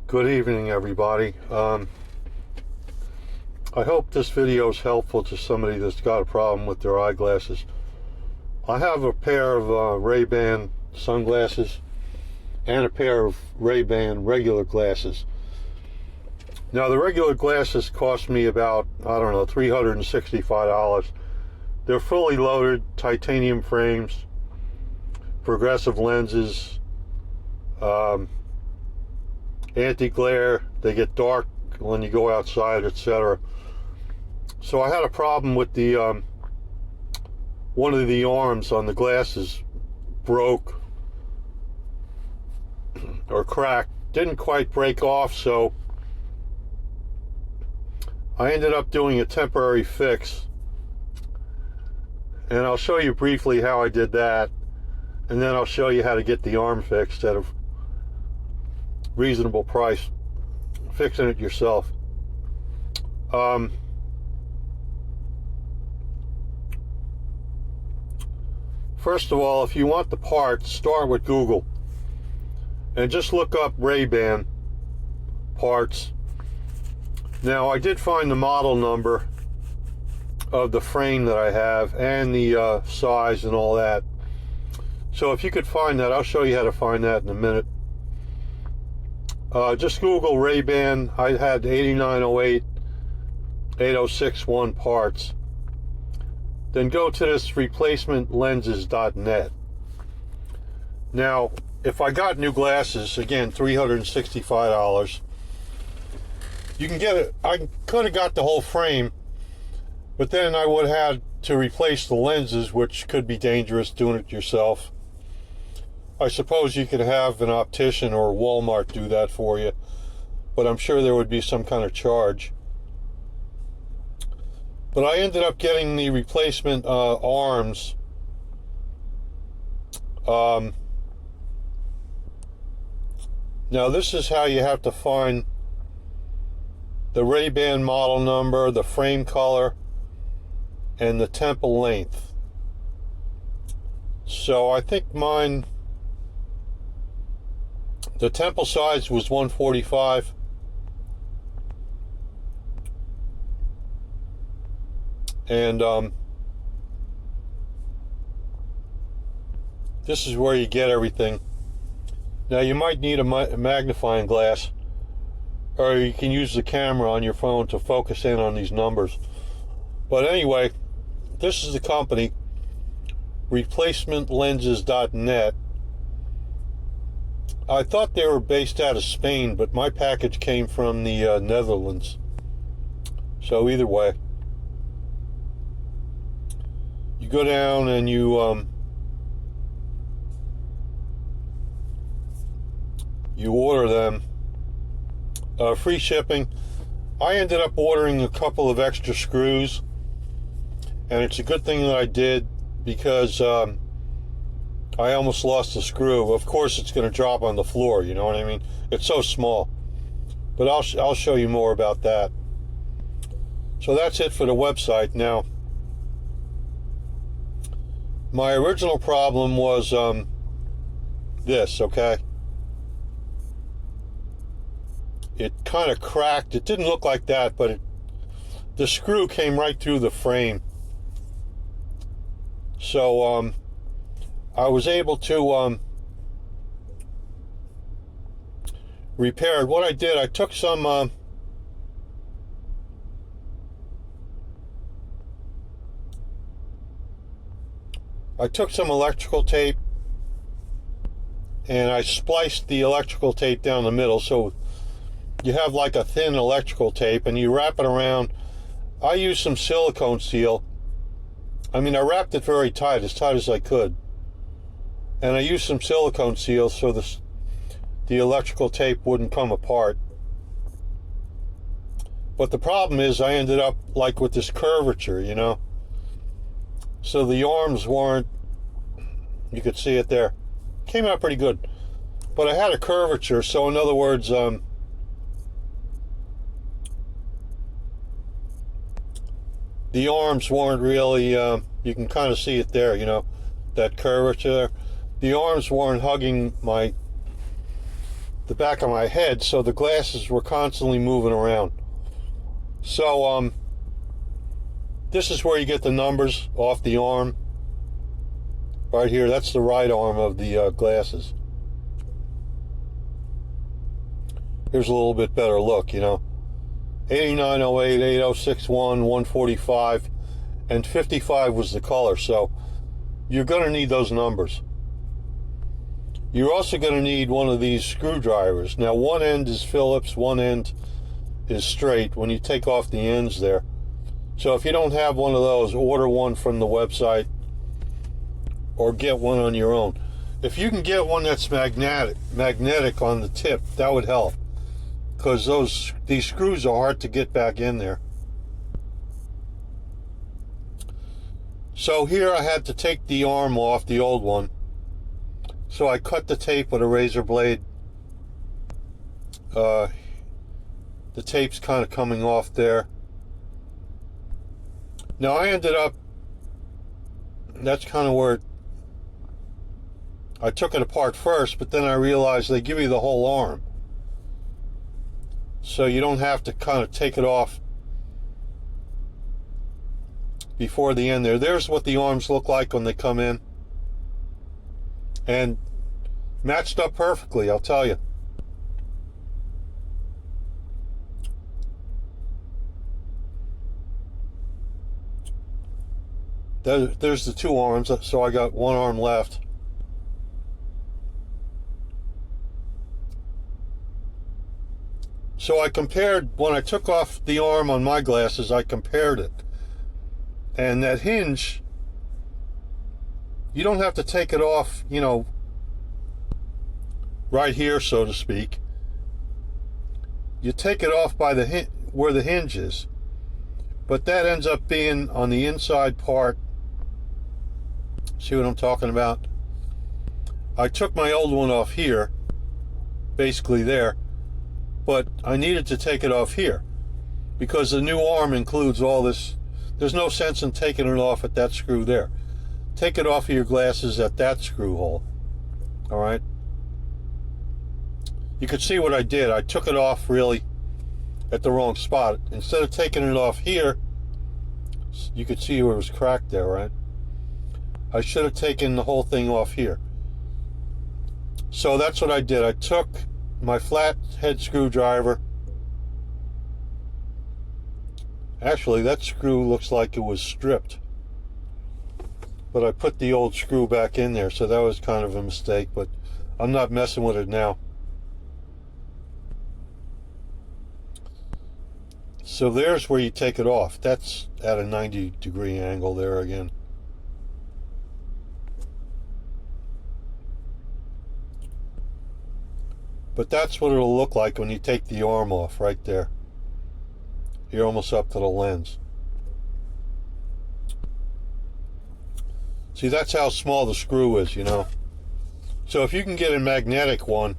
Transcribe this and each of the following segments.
Good evening, everybody. I hope this video is helpful to somebody that's got a problem with their eyeglasses. I have a pair of Ray-Ban sunglasses and a pair of Ray-Ban regular glasses. Now, the regular glasses cost me about, I don't know, $365. They're fully loaded, titanium frames, progressive lenses, anti-glare. They get dark when you go outside, etc. So I had a problem with the one of the arms on the glasses broke or cracked. Didn't quite break off, so I ended up doing a temporary fix, and I'll show you briefly how I did that, and then I'll show you how to get the arm fixed at a reasonable price, fixing it yourself. First of all, if you want the parts, start with Google and just look up Ray-Ban parts. Now, I did find the model number of the frame that I have and the size and all that. So if you could find that, I'll show you how to find that in a minute. Just Google Ray-Ban. I had 8908, 8061 parts. Then go to this replacementlenses.net. Now, if I got new glasses, again, $365, you can get it. I could have got the whole frame, but then I would have had to replace the lenses, which could be dangerous doing it yourself. I suppose you could have an optician or Walmart do that for you, but I'm sure there would be some kind of charge. But I ended up getting the replacement arms. Now this is how you have to find the Ray-Ban model number, the frame color, and the temple length. So I think mine, the temple size was 145. And this is where you get everything. Now, you might need a magnifying glass, or you can use the camera on your phone to focus in on these numbers. But anyway, this is the company, replacementlenses.net. I thought they were based out of Spain, but my package came from the Netherlands. So either way, you go down and you order them. Free shipping. I ended up ordering a couple of extra screws, and it's a good thing that I did, because I almost lost a screw. Of course, it's going to drop on the floor, you know what I mean? It's so small. But I'll show you more about that. So that's it for the website. Now, my original problem was this, okay? It kind of cracked. It didn't look like that, but the screw came right through the frame. So I was able to repair it. What I did, I took some electrical tape, and I spliced the electrical tape down the middle, so you have like a thin electrical tape, and you wrap it around. I used some silicone seal. I mean, I wrapped it very tight as I could, and I used some silicone seal so the electrical tape wouldn't come apart. But the problem is, I ended up like with this curvature, you know. So the arms weren't, you could see it there. Came out pretty good. But I had a curvature, so in other words, the arms weren't really, you can kind of see it there, you know, that curvature. The arms weren't hugging my the back of my head, so the glasses were constantly moving around. So this is where you get the numbers off the arm. Right here, that's the right arm of the glasses. Here's a little bit better look, you know. 8908, 8061, 145, and 55 was the color, so you're going to need those numbers. You're also going to need one of these screwdrivers. Now, one end is Phillips, one end is straight when you take off the ends there. So if you don't have one of those, order one from the website or get one on your own. If you can get one that's magnetic on the tip, that would help, because these screws are hard to get back in there. So here I had to take the arm off, the old one. So I cut the tape with a razor blade. The tape's kind of coming off there. Now I ended up, that's kind of where I took it apart first, but then I realized they give you the whole arm. So you don't have to kind of take it off before the end there. There's what the arms look like when they come in. And matched up perfectly, I'll tell you. There's the two arms, so I got one arm left. So I compared, when I took off the arm on my glasses, I compared it. And that hinge, you don't have to take it off, you know, right here, so to speak. You take it off by the where the hinge is. But that ends up being on the inside part. See what I'm talking about? I took my old one off here, basically there, but I needed to take it off here because the new arm includes all this. There's no sense in taking it off at that screw there. Take it off of your glasses at that screw hole. All right? You could see what I did. I took it off really at the wrong spot. Instead of taking it off here, you could see where it was cracked there, right? I should have taken the whole thing off here. So that's what I did. I took my flat head screwdriver. Actually, that screw looks like it was stripped. But I put the old screw back in there, so that was kind of a mistake, but I'm not messing with it now. So there's where you take it off. That's at a 90-degree angle there again. But that's what it'll look like when you take the arm off right there. You're almost up to the lens. See, that's how small the screw is, you know. So if you can get a magnetic one,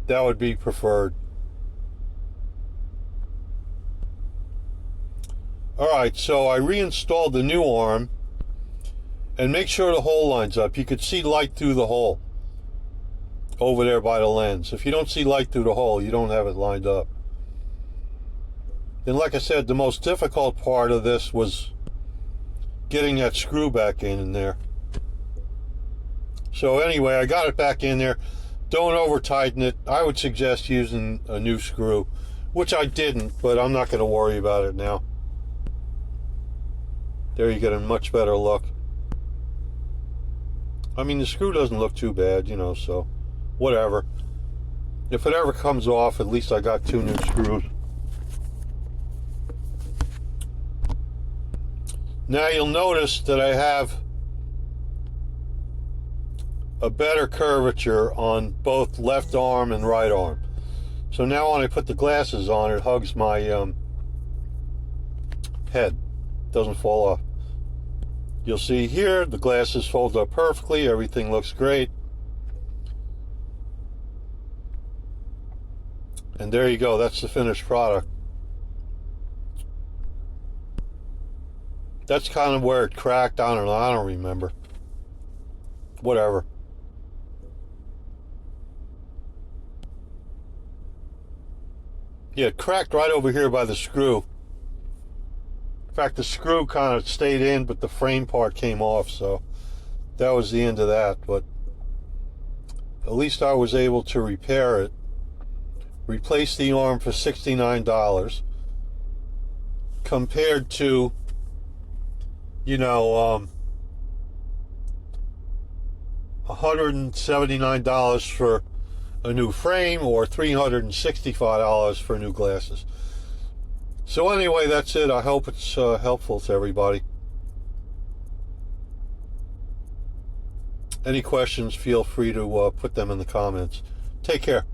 that would be preferred. Alright, so I reinstalled the new arm, and make sure the hole lines up. You could see light through the hole over there by the lens. If you don't see light through the hole, you don't have it lined up. And like I said, the most difficult part of this was getting that screw back in there. So anyway, I got it back in there. Don't over tighten it. I would suggest using a new screw, which I didn't, but I'm not going to worry about it now. There you get a much better look. I mean, the screw doesn't look too bad, you know, so whatever. If it ever comes off, at least I got two new screws. Now you'll notice that I have a better curvature on both left arm and right arm. So now when I put the glasses on, it hugs my head. Doesn't fall off. You'll see here the glasses fold up perfectly. Everything looks great. And there you go. That's the finished product. That's kind of where it cracked. I don't know. I don't remember. Whatever. Yeah, it cracked right over here by the screw. In fact, the screw kind of stayed in, but the frame part came off, so that was the end of that. But at least I was able to repair it. Replace the arm for $69 compared to, $179 for a new frame or $365 for new glasses. So anyway, that's it. I hope it's helpful to everybody. Any questions, feel free to put them in the comments. Take care.